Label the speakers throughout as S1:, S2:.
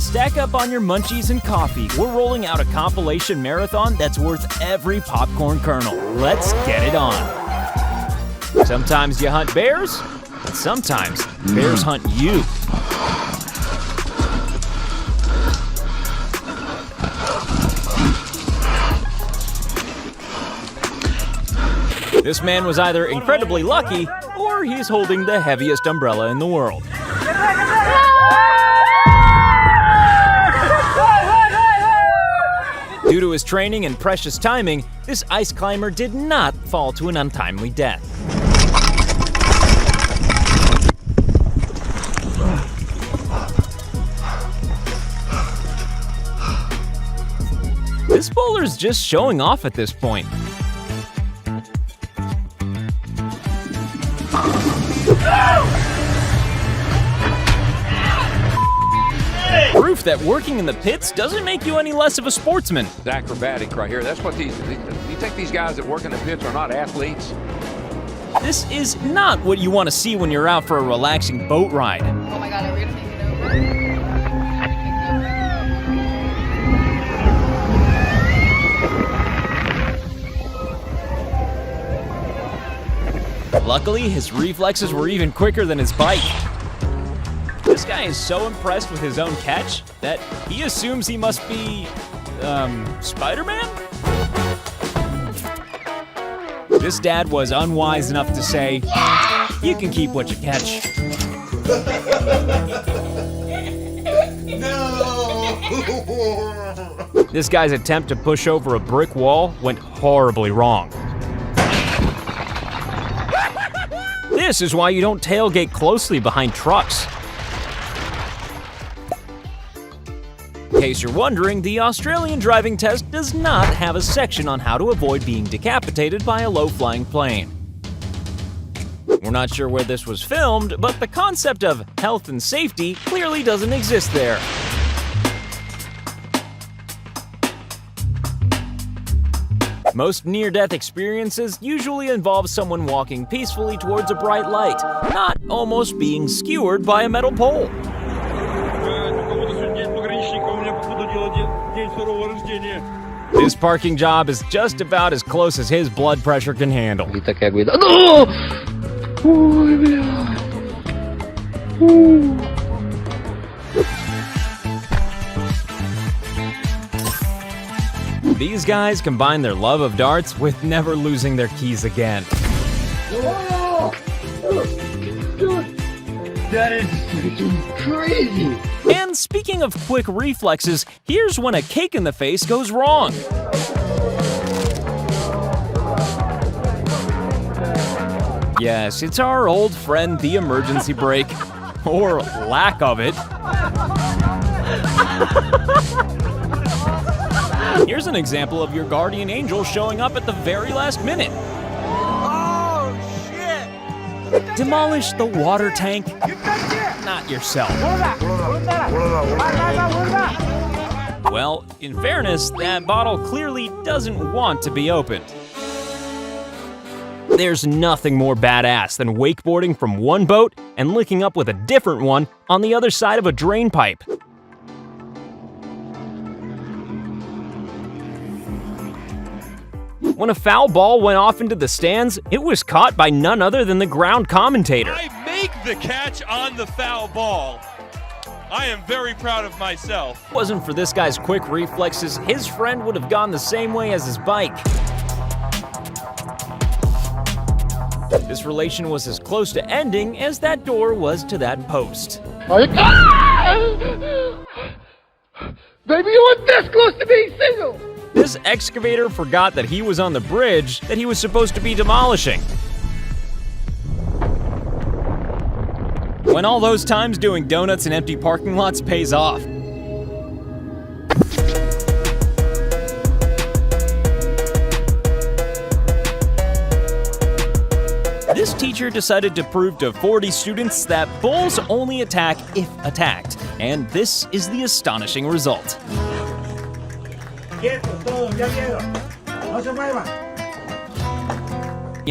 S1: Stack up on your munchies and coffee. We're rolling out a compilation marathon that's worth every popcorn kernel. Let's get it on. Sometimes you hunt bears, but sometimes bears hunt you. This man was either incredibly lucky, or he's holding the heaviest umbrella in the world. Due to his training and precious timing, this ice climber did not fall to an untimely death. This bowler's just showing off at this point. Proof that working in the pits doesn't make you any less of a sportsman.
S2: It's acrobatic right here. That's what you think these guys that work in the pits are not athletes?
S1: This is not what you want to see when you're out for a relaxing boat ride.
S3: Oh my god, are we gonna make it over?
S1: Luckily, his reflexes were even quicker than his bike. This guy is so impressed with his own catch that he assumes he must be, Spider-Man? This dad was unwise enough to say, "You can keep what you catch." No! This guy's attempt to push over a brick wall went horribly wrong. This is why you don't tailgate closely behind trucks. In case you're wondering, the Australian driving test does not have a section on how to avoid being decapitated by a low-flying plane. We're not sure where this was filmed, but the concept of health and safety clearly doesn't exist there. Most near-death experiences usually involve someone walking peacefully towards a bright light, not almost being skewered by a metal pole. This parking job is just about as close as his blood pressure can handle. These guys combine their love of darts with never losing their keys again.
S4: That is crazy!
S1: And speaking of quick reflexes, here's when a cake in the face goes wrong. Yes, it's our old friend, the emergency brake. Or lack of it. Here's an example of your guardian angel showing up at the very last minute.
S4: Oh, shit!
S1: Demolish the water tank, not yourself. Well, in fairness, that bottle clearly doesn't want to be opened. There's nothing more badass than wakeboarding from one boat and linking up with a different one on the other side of a drain pipe. When a foul ball went off into the stands, it was caught by none other than the ground commentator.
S5: I make the catch on the foul ball. I am very proud of myself.
S1: If it wasn't for this guy's quick reflexes, his friend would have gone the same way as his bike. This relation was as close to ending as that door was to that post.
S4: Baby, you were this close to being single!
S1: This excavator forgot that he was on the bridge that he was supposed to be demolishing. When all those times doing donuts in empty parking lots pays off. This teacher decided to prove to 40 students that bulls only attack if attacked, and this is the astonishing result. You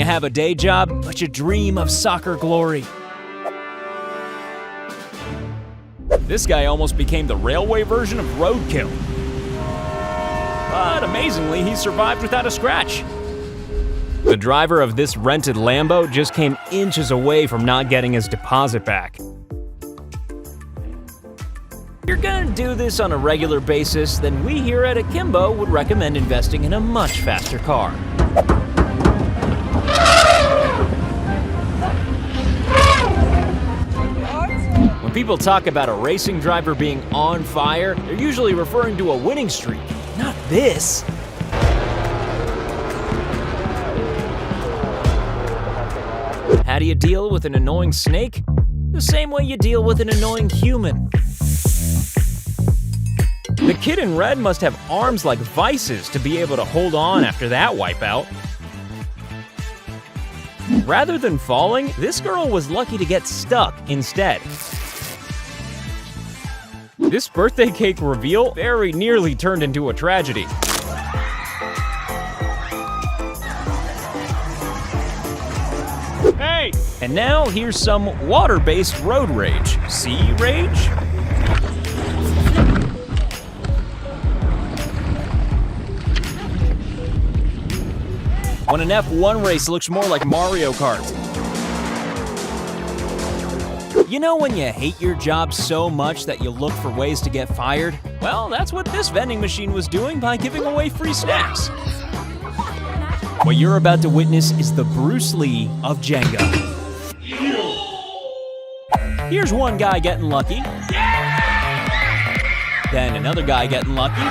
S1: have a day job, but you dream of soccer glory. This guy almost became the railway version of roadkill. But amazingly, he survived without a scratch. The driver of this rented Lambo just came inches away from not getting his deposit back. If you're gonna do this on a regular basis, then we here at Akimbo would recommend investing in a much faster car. When people talk about a racing driver being on fire, they're usually referring to a winning streak, not this. How do you deal with an annoying snake? The same way you deal with an annoying human. The kid in red must have arms like vices to be able to hold on after that wipeout. Rather than falling, this girl was lucky to get stuck instead. This birthday cake reveal very nearly turned into a tragedy. Hey! And now here's some water-based road rage. Sea rage? When an F1 race looks more like Mario Kart. You know when you hate your job so much that you look for ways to get fired? Well, that's what this vending machine was doing by giving away free snacks. What you're about to witness is the Bruce Lee of Jenga. Here's one guy getting lucky. Then another guy getting lucky.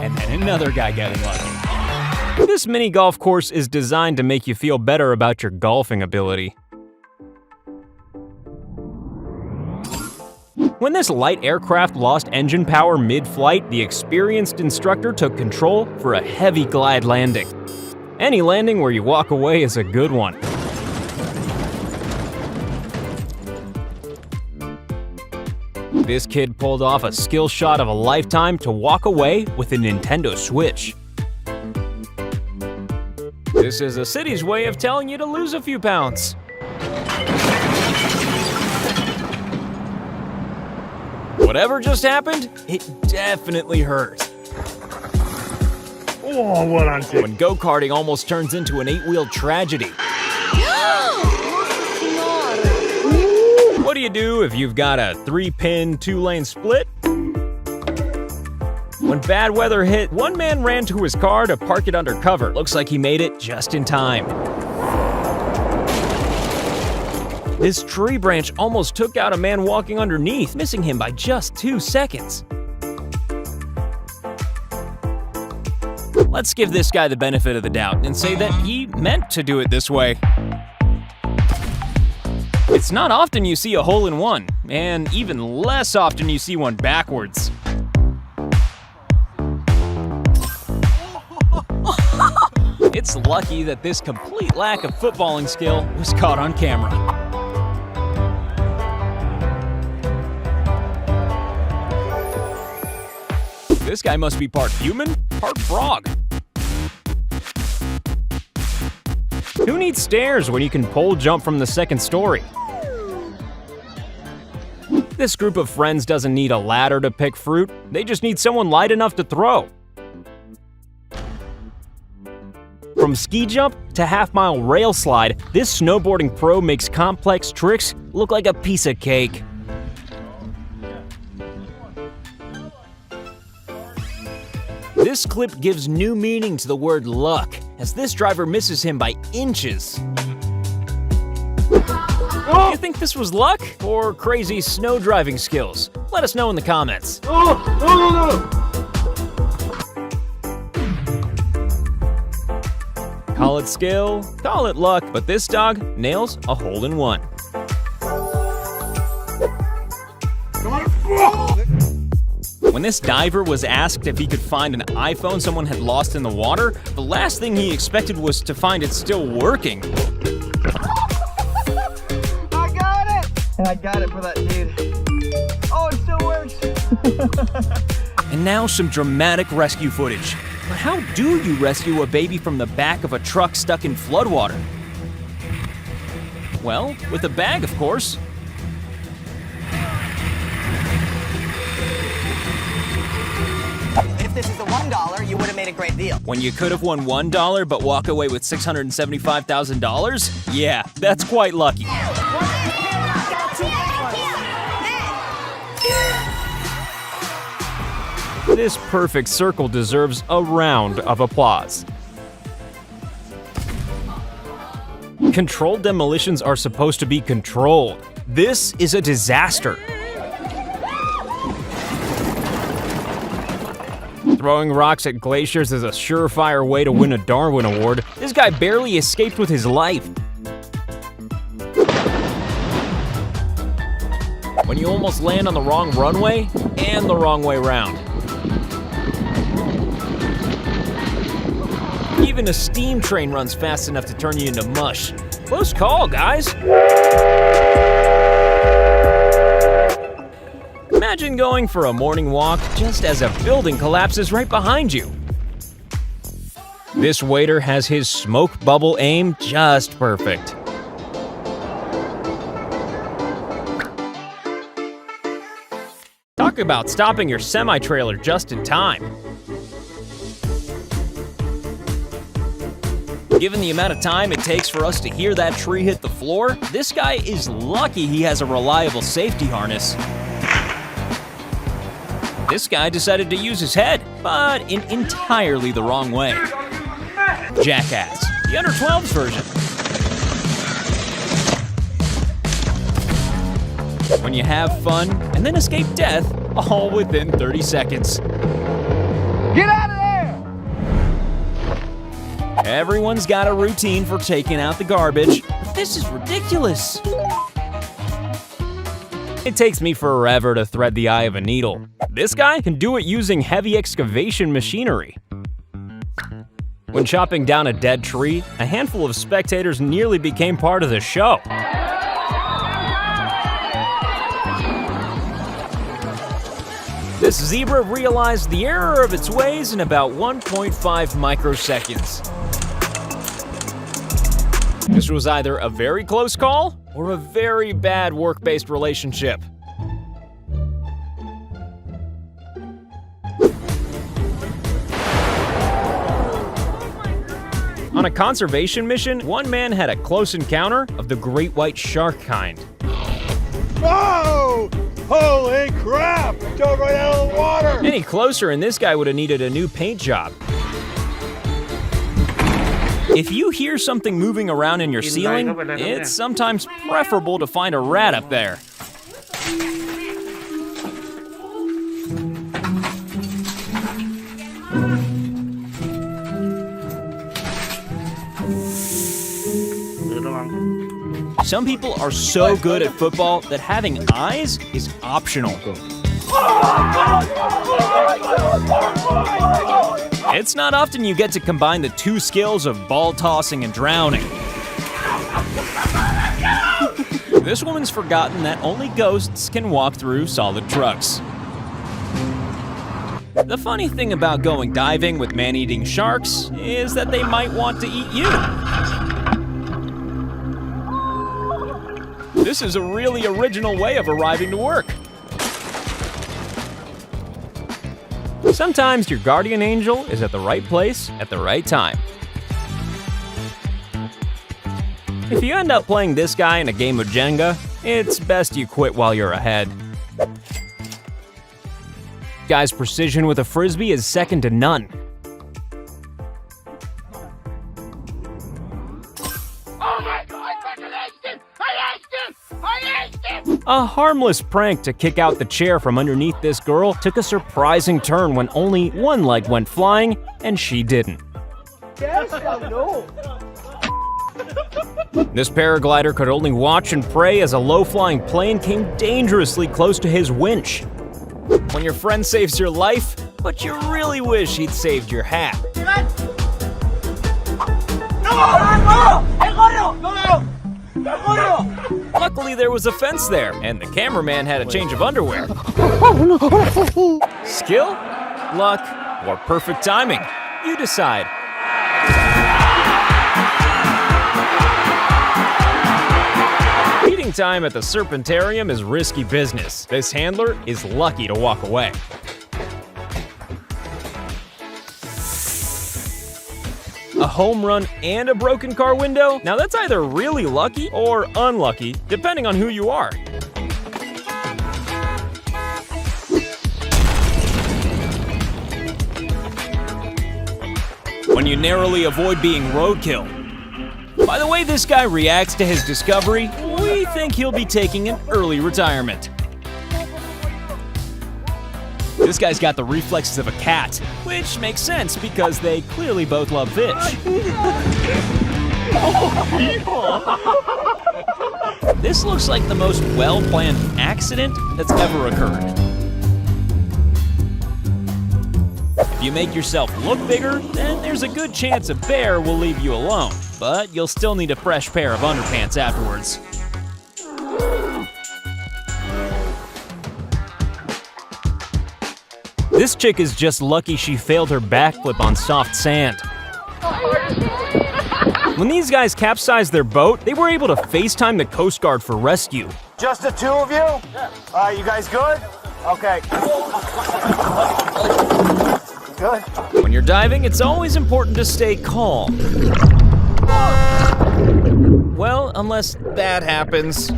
S1: And then another guy getting lucky. This mini golf course is designed to make you feel better about your golfing ability. When this light aircraft lost engine power mid-flight, the experienced instructor took control for a heavy glide landing. Any landing where you walk away is a good one. This kid pulled off a skill shot of a lifetime to walk away with a Nintendo Switch. This is a city's way of telling you to lose a few pounds. Whatever just happened, it definitely hurt.
S4: Oh, what on
S1: When go-karting almost turns into an 8-wheel tragedy. What do you do if you've got a 3-pin, 2-lane split? When bad weather hit, one man ran to his car to park it under cover. Looks like he made it just in time. This tree branch almost took out a man walking underneath, missing him by just 2 seconds. Let's give this guy the benefit of the doubt and say that he meant to do it this way. It's not often you see a hole-in-one, and even less often you see one backwards. It's lucky that this complete lack of footballing skill was caught on camera. This guy must be part human, part frog. Who needs stairs when you can pole jump from the second story? This group of friends doesn't need a ladder to pick fruit, they just need someone light enough to throw. From ski jump to half-mile rail slide, this snowboarding pro makes complex tricks look like a piece of cake. This clip gives new meaning to the word luck, as this driver misses him by inches. Do you think this was luck or crazy snow driving skills? Let us know in the comments. Call it skill, call it luck, but this dog nails a hole-in-one. When this diver was asked if he could find an iPhone someone had lost in the water, the last thing he expected was to find it still working.
S3: I got it! And I got it for that dude. Oh, it still works!
S1: And now some dramatic rescue footage. But how do you rescue a baby from the back of a truck stuck in floodwater? Well, with a bag, of course.
S3: made a great deal.
S1: When you could have won $1 but walk away with $675,000? Yeah, that's quite lucky. This perfect circle deserves a round of applause. Controlled demolitions are supposed to be controlled. This is a disaster. Throwing rocks at glaciers is a surefire way to win a Darwin Award. This guy barely escaped with his life. When you almost land on the wrong runway and the wrong way round. Even a steam train runs fast enough to turn you into mush. Close call, guys. Imagine going for a morning walk just as a building collapses right behind you. This waiter has his smoke bubble aim just perfect. Talk about stopping your semi-trailer just in time. Given the amount of time it takes for us to hear that tree hit the floor, this guy is lucky he has a reliable safety harness. This guy decided to use his head, but in entirely the wrong way. Jackass, the under 12s version. When you have fun and then escape death, all within 30 seconds.
S3: Get out of there!
S1: Everyone's got a routine for taking out the garbage, but this is ridiculous. It takes me forever to thread the eye of a needle. This guy can do it using heavy excavation machinery. When chopping down a dead tree, a handful of spectators nearly became part of the show. This zebra realized the error of its ways in about 1.5 microseconds. This was either a very close call or a very bad work-based relationship. On a conservation mission, one man had a close encounter of the great white shark kind.
S4: Whoa! Holy crap! Dove right out of the water!
S1: Any closer and this guy would have needed a new paint job. If you hear something moving around in your ceiling, it's sometimes preferable to find a rat up there. Some people are so good at football that having eyes is optional. It's not often you get to combine the two skills of ball tossing and drowning. This woman's forgotten that only ghosts can walk through solid trucks. The funny thing about going diving with man-eating sharks is that they might want to eat you. This is a really original way of arriving to work. Sometimes your guardian angel is at the right place at the right time. If you end up playing this guy in a game of Jenga, it's best you quit while you're ahead. Guy's precision with a frisbee is second to none. A harmless prank to kick out the chair from underneath this girl took a surprising turn when only one leg went flying and she didn't. This paraglider could only watch and pray as a low-flying plane came dangerously close to his winch. When your friend saves your life, but you really wish he'd saved your hat. Luckily, there was a fence there, and the cameraman had a change of underwear. Skill, luck, or perfect timing? You decide. Feeding time at the Serpentarium is risky business. This handler is lucky to walk away. A home run and a broken car window? Now that's either really lucky or unlucky, depending on who you are. When you narrowly avoid being roadkill. By the way this guy reacts to his discovery, we think he'll be taking an early retirement. This guy's got the reflexes of a cat, which makes sense because they clearly both love fish. This looks like the most well-planned accident that's ever occurred. If you make yourself look bigger, then there's a good chance a bear will leave you alone, but you'll still need a fresh pair of underpants afterwards. This chick is just lucky she failed her backflip on soft sand. When these guys capsized their boat, they were able to FaceTime the Coast Guard for rescue.
S6: Just the two of you? Yeah. You guys good? Okay. Good.
S1: When you're diving, it's always important to stay calm. Well, unless that happens.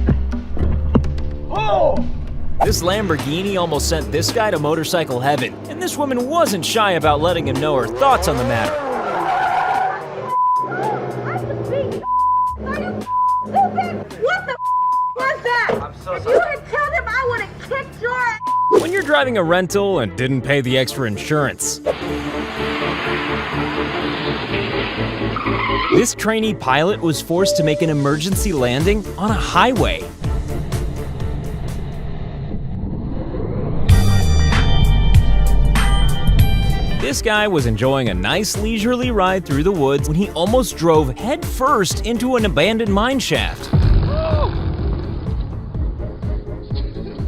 S1: This Lamborghini almost sent this guy to motorcycle heaven, and this woman wasn't shy about letting him know her thoughts on the matter.
S7: What the was that?
S6: I'm so
S7: if
S6: sorry.
S7: you had told him, I would have kicked your ass.
S1: When you're driving a rental and didn't pay the extra insurance. This trainee pilot was forced to make an emergency landing on a highway. This guy was enjoying a nice leisurely ride through the woods when he almost drove headfirst into an abandoned mine shaft.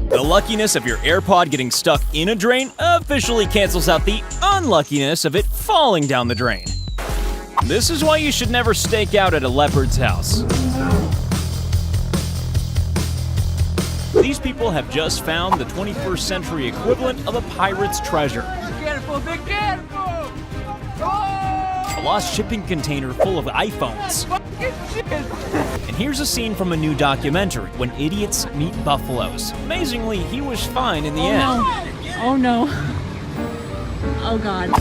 S1: The luckiness of your AirPod getting stuck in a drain officially cancels out the unluckiness of it falling down the drain. This is why you should never stake out at a leopard's house. These people have just found the 21st century equivalent of a pirate's treasure. A lost shipping container full of iPhones. And here's a scene from a new documentary, When Idiots Meet Buffaloes. Amazingly, he was fine in the end.
S8: Oh no. Oh god.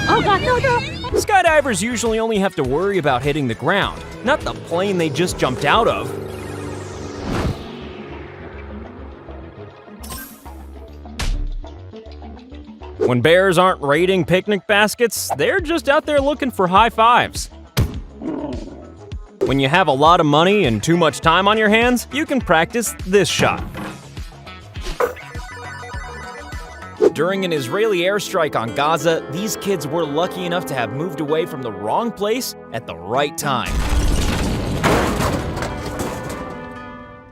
S8: Oh god, no, no.
S1: Skydivers usually only have to worry about hitting the ground, not the plane they just jumped out of. When bears aren't raiding picnic baskets, they're just out there looking for high fives. When you have a lot of money and too much time on your hands, you can practice this shot. During an Israeli airstrike on Gaza, these kids were lucky enough to have moved away from the wrong place at the right time.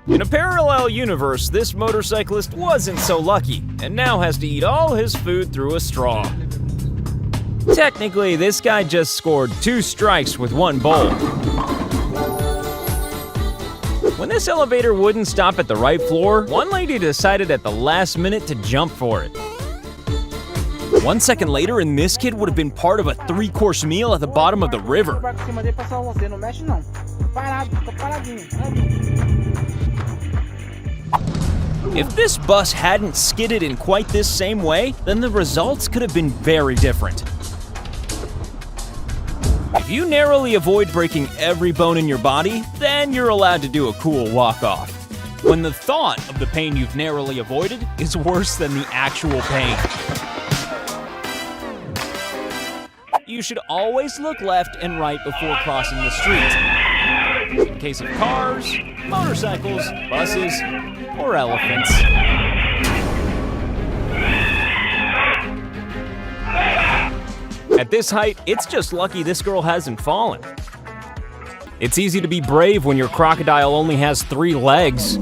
S1: In a parallel universe, this motorcyclist wasn't so lucky, and now has to eat all his food through a straw. Technically, this guy just scored 2 strikes with 1 bowl. When this elevator wouldn't stop at the right floor, one lady decided at the last minute to jump for it. 1 second later, and this kid would have been part of a 3-course meal at the bottom of the river. If this bus hadn't skidded in quite this same way, then the results could have been very different. If you narrowly avoid breaking every bone in your body, then you're allowed to do a cool walk-off. When the thought of the pain you've narrowly avoided is worse than the actual pain. You should always look left and right before crossing the street. In case of cars, motorcycles, buses, or elephants. At this height, it's just lucky this girl hasn't fallen. It's easy to be brave when your crocodile only has 3 legs.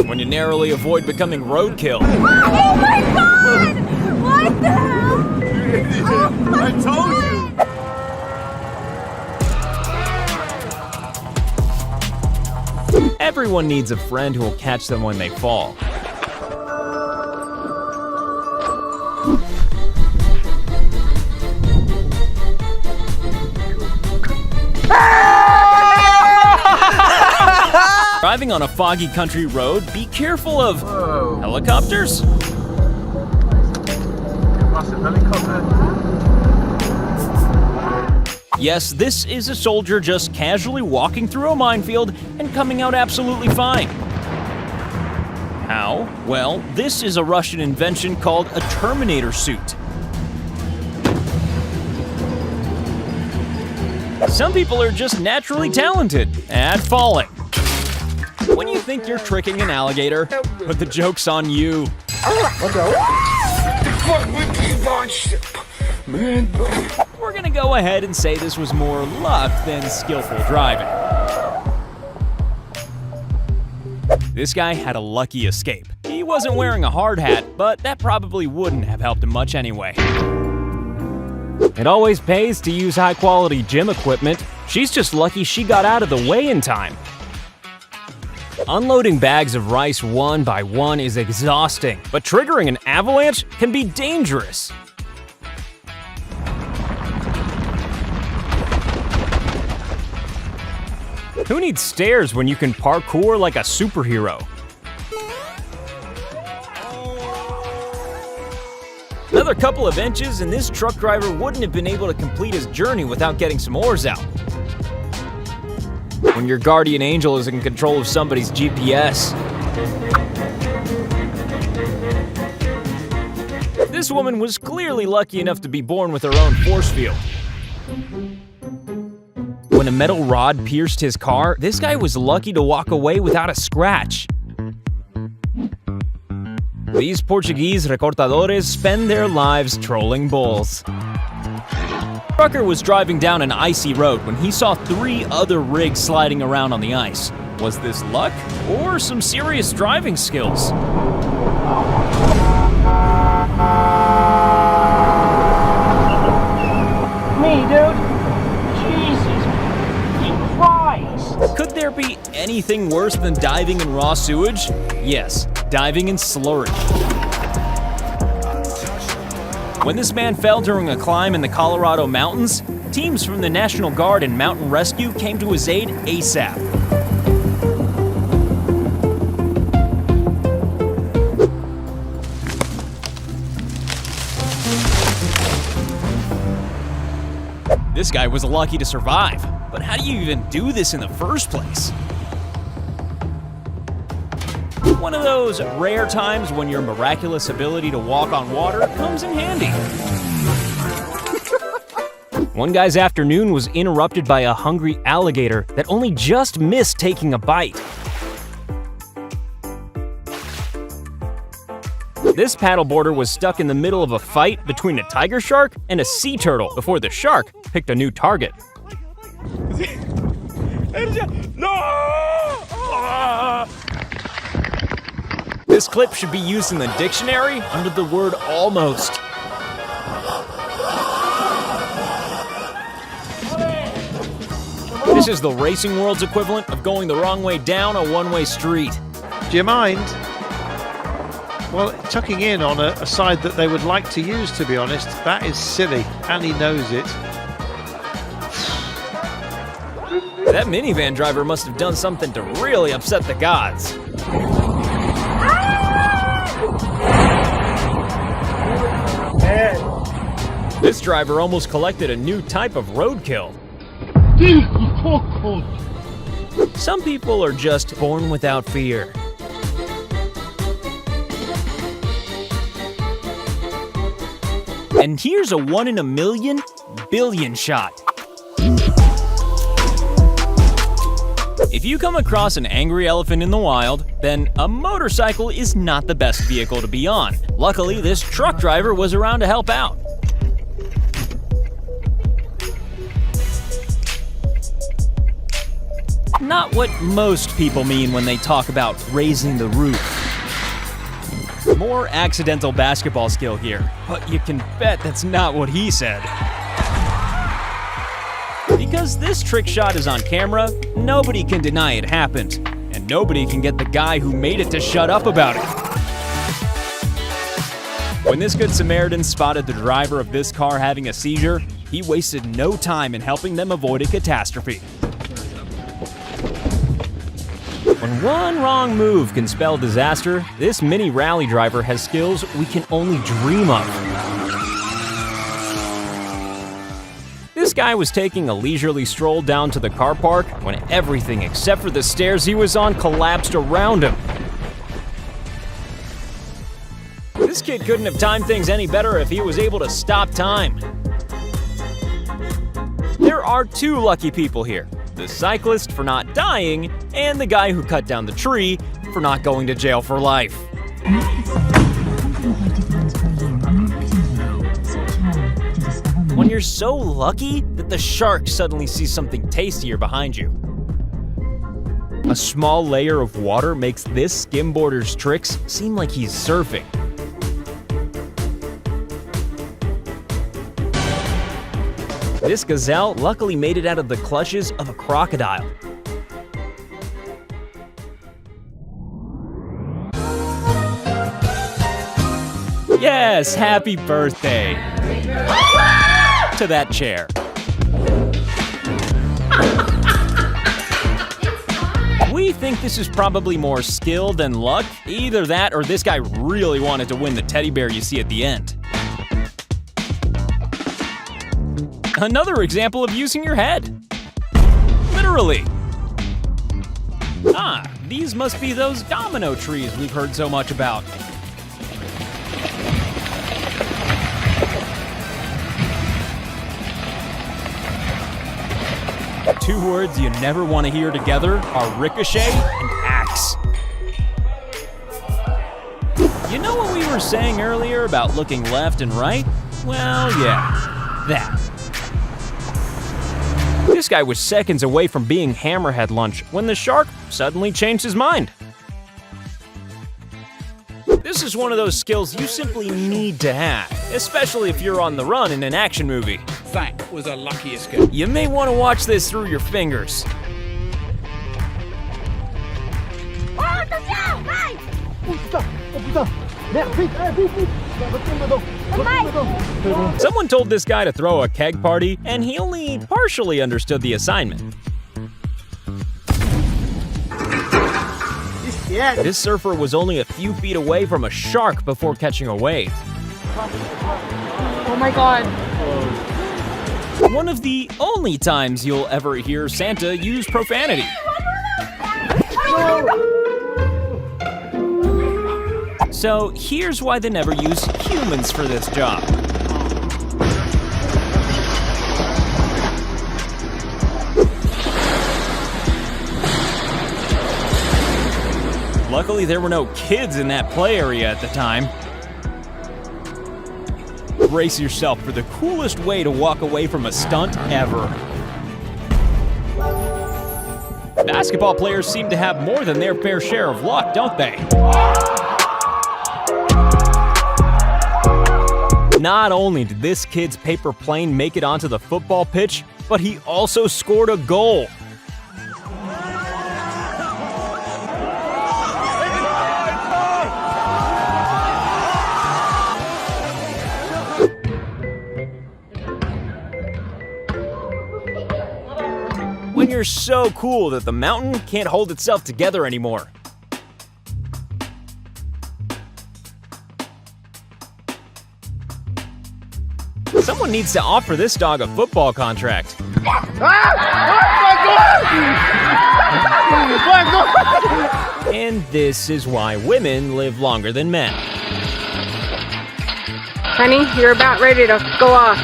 S1: When you narrowly avoid becoming roadkill.
S7: Oh my god! What the hell? Oh
S6: I told you!
S1: Everyone needs a friend who will catch them when they fall. Driving on a foggy country road, be careful of helicopters.
S3: Massive helicopter.
S1: Yes, this is a soldier just casually walking through a minefield and coming out absolutely fine. How? Well, this is a Russian invention called a Terminator suit. Some people are just naturally talented at falling. When you think you're tricking an alligator, but the joke's on you. We're gonna go ahead and say this was more luck than skillful driving. This guy had a lucky escape. He wasn't wearing a hard hat, but that probably wouldn't have helped him much anyway. It always pays to use high-quality gym equipment. She's just lucky she got out of the way in time. Unloading bags of rice one by one is exhausting, but triggering an avalanche can be dangerous. Who needs stairs when you can parkour like a superhero? Another couple of inches and this truck driver wouldn't have been able to complete his journey without getting some oars out. When your guardian angel is in control of somebody's GPS. This woman was clearly lucky enough to be born with her own force field. When a metal rod pierced his car, this guy was lucky to walk away without a scratch. These Portuguese recortadores spend their lives trolling bulls. Trucker was driving down an icy road when he saw 3 other rigs sliding around on the ice. Was this luck or some serious driving skills?
S6: Me, dude. Jesus Christ.
S1: Could there be anything worse than diving in raw sewage? Yes, diving in slurry. When this man fell during a climb in the Colorado mountains, teams from the National Guard and Mountain Rescue came to his aid ASAP. This guy was lucky to survive, but how do you even do this in the first place? One of those rare times when your miraculous ability to walk on water comes in handy. One guy's afternoon was interrupted by a hungry alligator that only just missed taking a bite. This paddleboarder was stuck in the middle of a fight between a tiger shark and a sea turtle before the shark picked a new target.
S5: No!
S1: This clip should be used in the dictionary under the word almost. This is the racing world's equivalent of going the wrong way down a one-way street.
S9: Do you mind? Well, tucking in on a side that they would like to use, to be honest, that is silly, and he knows it.
S1: That minivan driver must have done something to really upset the gods. This driver almost collected a new type of roadkill. Some people are just born without fear. And here's a 1 in a million billion shot. If you come across an angry elephant in the wild, then a motorcycle is not the best vehicle to be on. Luckily, this truck driver was around to help out. Not what most people mean when they talk about raising the roof. More accidental basketball skill here, but you can bet that's not what he said. Because this trick shot is on camera, nobody can deny it happened, and nobody can get the guy who made it to shut up about it. When this Good Samaritan spotted the driver of this car having a seizure, he wasted no time in helping them avoid a catastrophe. When one wrong move can spell disaster, this mini rally driver has skills we can only dream of. This guy was taking a leisurely stroll down to the car park when everything except for the stairs he was on collapsed around him. This kid couldn't have timed things any better if he was able to stop time. There are two lucky people here. The cyclist for not dying, and the guy who cut down the tree for not going to jail for life. When you're so lucky that the shark suddenly sees something tastier behind you. A small layer of water makes this skimboarder's tricks seem like he's surfing. This gazelle luckily made it out of the clutches of a crocodile. Yes, happy birthday to that chair. We think this is probably more skill than luck. Either that or this guy really wanted to win the teddy bear you see at the end. Another example of using your head. Literally. Ah, these must be those domino trees we've heard so much about. Two words you never want to hear together are ricochet and axe. You know what we were saying earlier about looking left and right? Well, yeah, that. This guy was seconds away from being hammerhead lunch when the shark suddenly changed his mind. This is one of those skills you simply need to have, especially if you're on the run in an action movie.
S10: That was a luckiest game.
S1: You may want to watch this through your fingers. Someone told this guy to throw a keg party, and he only partially understood the assignment. This surfer was only a few feet away from a shark before catching a wave.
S8: Oh my god.
S1: One of the only times you'll ever hear Santa use profanity. So here's why they never use humans for this job. Luckily, there were no kids in that play area at the time. Brace yourself for the coolest way to walk away from a stunt ever. Basketball players seem to have more than their fair share of luck, don't they? Not only did this kid's paper plane make it onto the football pitch, but he also scored a goal. When you're so cool that the mountain can't hold itself together anymore. Someone needs to offer this dog a football contract. And this is why women live longer than men.
S8: Honey, you're about ready to go off.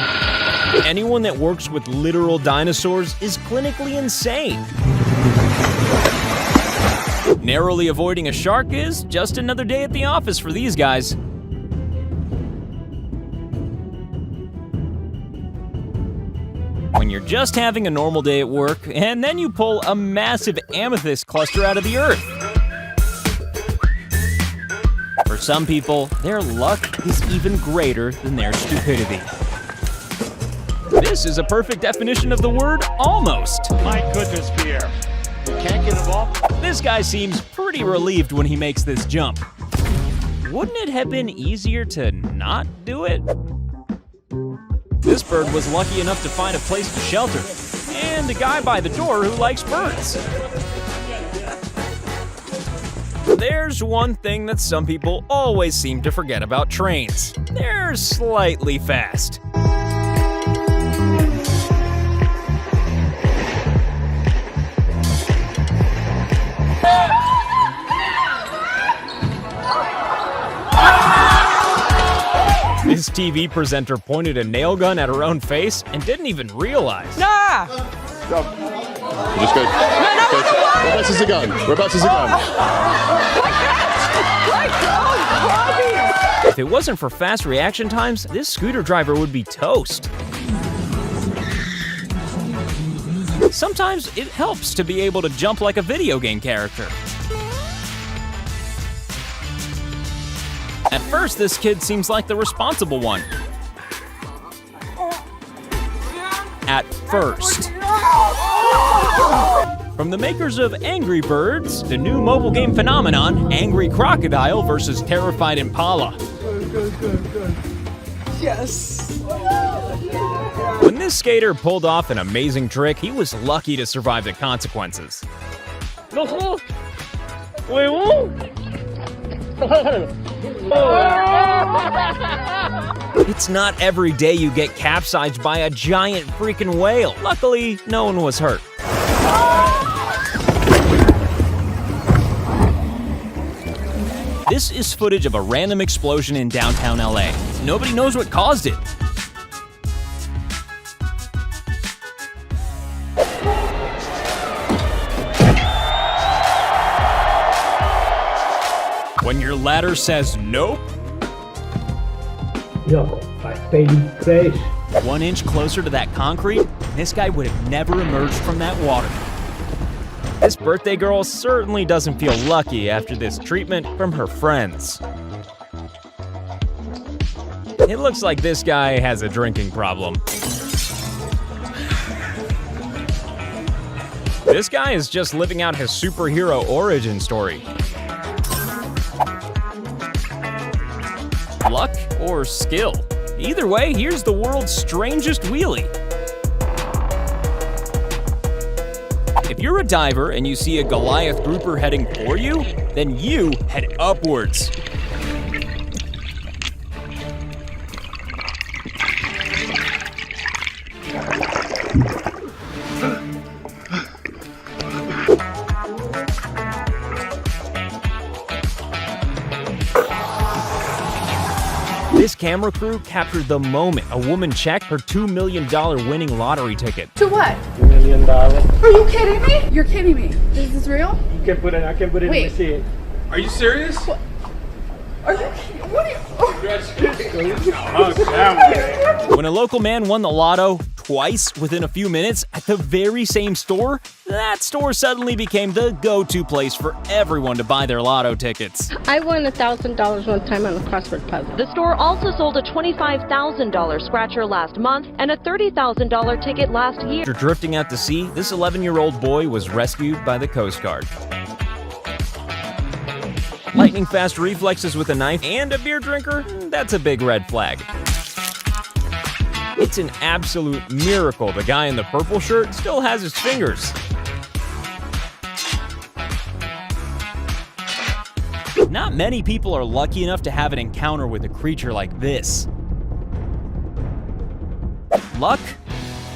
S1: Anyone that works with literal dinosaurs is clinically insane. Narrowly avoiding a shark is just another day at the office for these guys. When you're just having a normal day at work, and then you pull a massive amethyst cluster out of the earth. For some people, their luck is even greater than their stupidity. This is a perfect definition of the word almost.
S10: My goodness, Pierre. You can't get involved?
S1: This guy seems pretty relieved when he makes this jump. Wouldn't it have been easier to not do it? This bird was lucky enough to find a place to shelter, and a guy by the door who likes birds. there's one thing that some people always seem to forget about trains. They're slightly fast. This TV presenter pointed a nail gun at her own face and didn't even realize.
S3: Nah!
S11: Just go. Whereabouts is the gun? Whereabouts is the gun?
S1: If it wasn't for fast reaction times, this scooter driver would be toast. Sometimes it helps to be able to jump like a video game character. At first, this kid seems like the responsible one. At first. From the makers of Angry Birds, the new mobile game phenomenon, Angry Crocodile versus Terrified Impala.
S3: Yes!
S1: When this skater pulled off an amazing trick, he was lucky to survive the consequences. It's not every day you get capsized by a giant freaking whale. Luckily, no one was hurt. This is footage of a random explosion in downtown LA. Nobody knows what caused it. When your ladder says nope,
S12: Yo, I stayed fresh.
S1: 1 inch closer to that concrete, this guy would have never emerged from that water. This birthday girl certainly doesn't feel lucky after this treatment from her friends. It looks like this guy has a drinking problem. This guy is just living out his superhero origin story. Luck or skill? Either way, here's the world's strangest wheelie. If you're a diver and you see a Goliath grouper heading for you, then you head upwards. This camera crew captured the moment a woman checked her $2 million winning lottery ticket.
S7: To what?
S12: $2 million.
S7: Are you kidding me? You're kidding me. Is this real?
S12: I can put it in the receipt.
S5: Are you serious?
S7: What? Are you kidding? What are you?
S1: When a local man won the lotto twice within a few minutes at the very same store, that store suddenly became the go-to place for everyone to buy their lotto tickets.
S8: I won $1,000 one time on a crossword puzzle.
S13: The store also sold a $25,000 scratcher last month and a $30,000 ticket last year.
S1: After drifting out to sea, this 11-year-old boy was rescued by the Coast Guard. Lightning-fast reflexes with a knife and a beer drinker? That's a big red flag. It's an absolute miracle the guy in the purple shirt still has his fingers. Not many people are lucky enough to have an encounter with a creature like this. Luck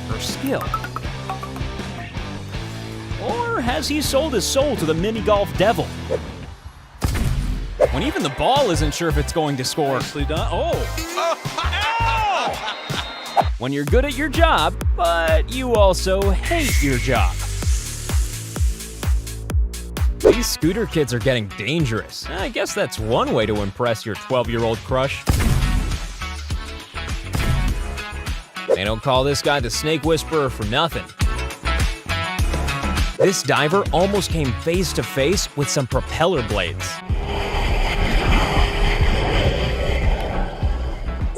S1: or skill? Or has he sold his soul to the mini golf devil? When even the ball isn't sure if it's going to score.
S5: Nicely done. Oh!
S1: When you're good at your job, but you also hate your job. These scooter kids are getting dangerous. I guess that's one way to impress your 12-year-old crush. They don't call this guy the Snake Whisperer for nothing. This diver almost came face to face with some propeller blades.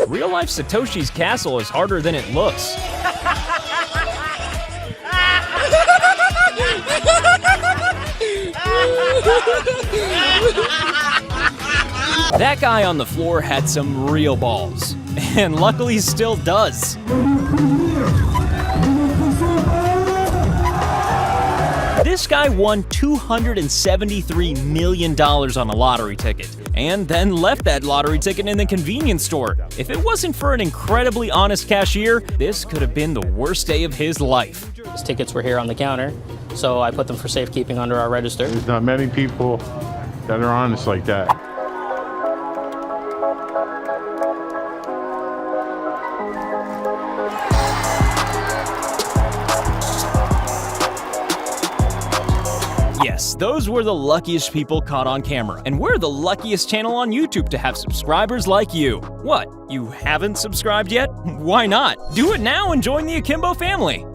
S1: Real-life Satoshi's castle is harder than it looks. That guy on the floor had some real balls, and luckily still does. This guy won $273 million on a lottery ticket, and then left that lottery ticket in the convenience store. If it wasn't for an incredibly honest cashier, this could have been the worst day of his life.
S14: His tickets were here on the counter, so I put them for safekeeping under our register.
S15: There's not many people that are honest like that.
S1: Yes, those were the luckiest people caught on camera, and we're the luckiest channel on YouTube to have subscribers like you. What, you haven't subscribed yet? Why not? Do it now and join the Akimbo family!